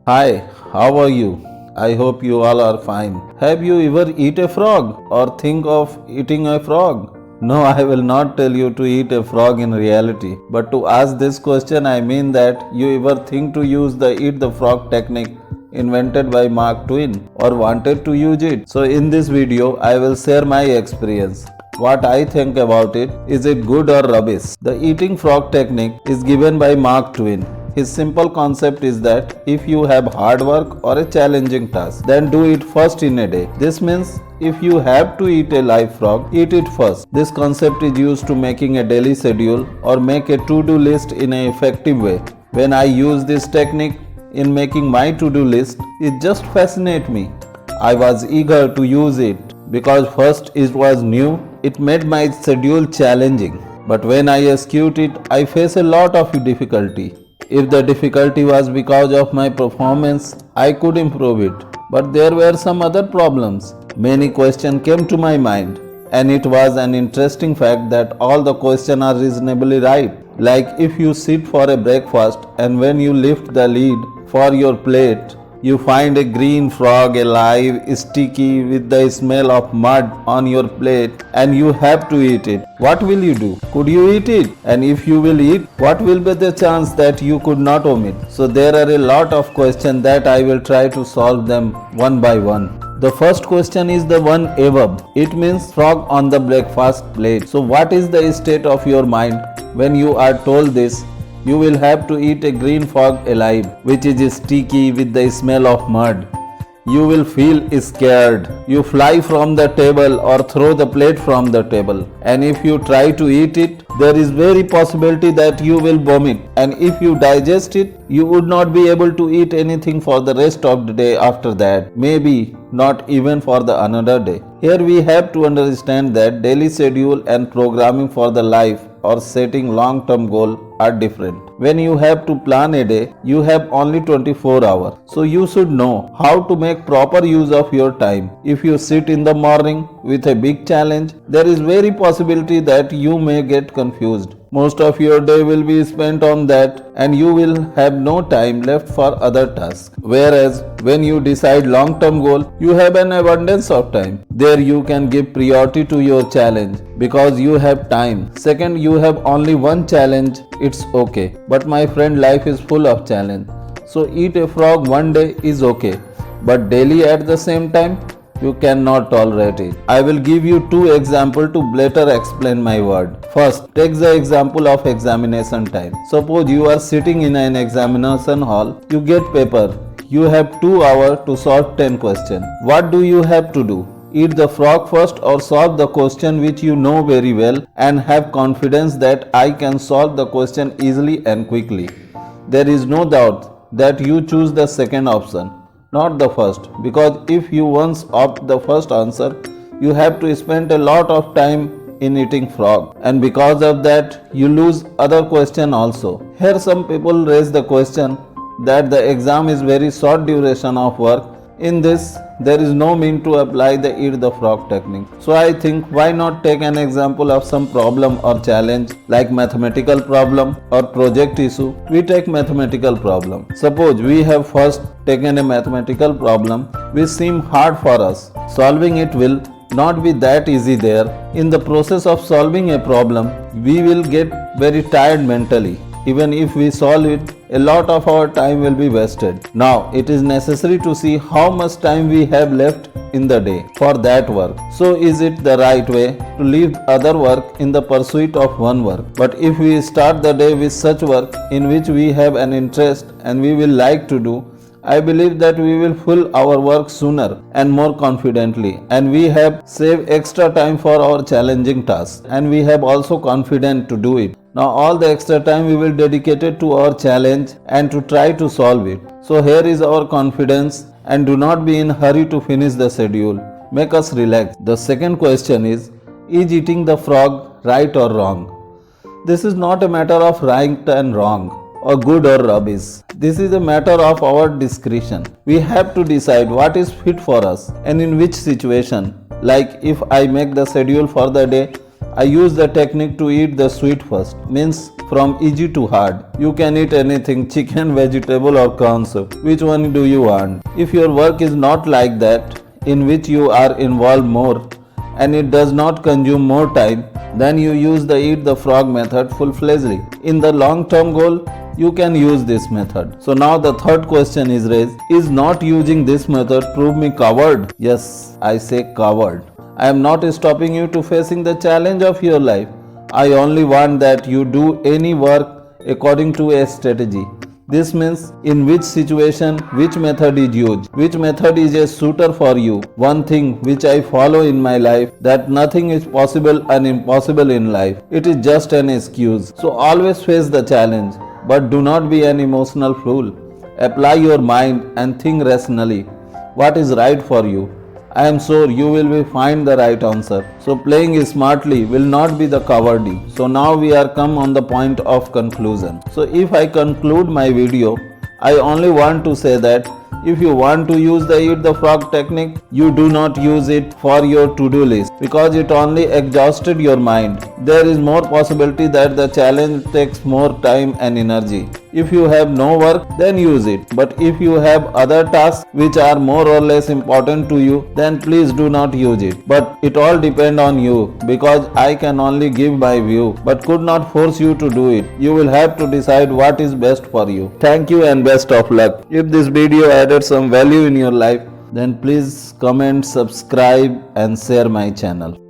Hi, how are you? I hope you all are fine. Have you ever eat a frog or think of eating a frog? No, I will not tell you to eat a frog in reality. But to ask this question, I mean that you ever think to use the eat the frog technique invented by Mark Twain or wanted to use it. So in this video, I will share my experience. What I think about it, is it good or rubbish? The eating frog technique is given by Mark Twain. His simple concept is that if you have hard work or a challenging task, then do it first in a day. This means if you have to eat a live frog, eat it first. This concept is used to making a daily schedule or make a to-do list in an effective way. When I use this technique in making my to-do list, it just fascinates me. I was eager to use it because first it was new, it made my schedule challenging. But when I execute it, I face a lot of difficulty. If the difficulty was because of my performance, I could improve it. But there were some other problems. Many questions came to my mind, and it was an interesting fact that all the questions are reasonably right. Like if you sit for a breakfast and when you lift the lid for your plate, you find a green frog alive, sticky with the smell of mud on your plate, and you have to eat it. What will you do? Could you eat it? And if you will eat, what will be the chance that you could not omit? So there are a lot of questions that I will try to solve them one by one. The first question is the one above. It means frog on the breakfast plate. So what is the state of your mind when you are told this? You will have to eat a green frog alive, which is sticky with the smell of mud. You will feel scared. You fly from the table or throw the plate from the table. And if you try to eat it, there is very possibility that you will vomit. And if you digest it, you would not be able to eat anything for the rest of the day after that. Maybe not even for the another day. Here we have to understand that daily schedule and programming for the life or setting long-term goal are different. When you have to plan a day, you have only 24 hours. So you should know how to make proper use of your time. If you sit in the morning with a big challenge, there is very possibility that you may get confused. Most of your day will be spent on that and you will have no time left for other tasks. Whereas when you decide long-term goal, you have an abundance of time. There you can give priority to your challenge because you have time. Second, you have only one challenge, it's okay. But my friend, life is full of challenge. So eat a frog one day is okay. But daily at the same time, you cannot tolerate it. I will give you two examples to better explain my word. First, take the example of examination time. Suppose you are sitting in an examination hall, you get paper. You have 2 hours to solve 10 questions. What do you have to do? Eat the frog first or solve the question which you know very well and have confidence that I can solve the question easily and quickly. There is no doubt that you choose the second option, not the first, because if you once opt the first answer, you have to spend a lot of time in eating frog, and because of that you lose other question also. Here some people raise the question that the exam is very short duration of work. In this, there is no mean to apply the eat the frog technique. So I think why not take an example of some problem or challenge like mathematical problem or project issue. We take mathematical problem. Suppose we have first taken a mathematical problem which seem hard for us. Solving it will not be that easy there. In the process of solving a problem, we will get very tired mentally. Even if we solve it, a lot of our time will be wasted. Now, it is necessary to see how much time we have left in the day for that work. So, is it the right way to leave other work in the pursuit of one work? But if we start the day with such work in which we have an interest and we will like to do, I believe that we will fill our work sooner and more confidently, and we have saved extra time for our challenging tasks, and we have also confident to do it. Now all the extra time we will dedicate it to our challenge and to try to solve it. So here is our confidence, and do not be in hurry to finish the schedule. Make us relax. The second question is eating the frog right or wrong? This is not a matter of right and wrong or good or rubbish. This is a matter of our discretion. We have to decide what is fit for us and in which situation. Like if I make the schedule for the day I use the technique to eat the sweet first, means from easy to hard. You can eat anything, chicken, vegetable or corn soup. Which one do you want? If your work is not like that, in which you are involved more and it does not consume more time, then you use the eat the frog method full-fledgedly. In the long-term goal, you can use this method. So now the third question is raised. Is not using this method prove me coward? Yes, I say coward. I am not stopping you to facing the challenge of your life. I only want that you do any work according to a strategy. This means in which situation, which method is used, which method is a suitor for you. One thing which I follow in my life, that nothing is possible and impossible in life. It is just an excuse. So always face the challenge, but do not be an emotional fool. Apply your mind and think rationally. What is right for you? I am sure you will find the right answer. So playing smartly will not be the cowardly. So now we are come on the point of conclusion. So if I conclude my video, I only want to say that if you want to use the eat the frog technique, you do not use it for your to-do list because it only exhausted your mind. There is more possibility that the challenge takes more time and energy. If you have no work, then use it. But if you have other tasks which are more or less important to you, then please do not use it. But it all depends on you because I can only give my view but could not force you to do it. You will have to decide what is best for you. Thank you and best of luck. If this video added some value in your life, then please comment, subscribe and share my channel.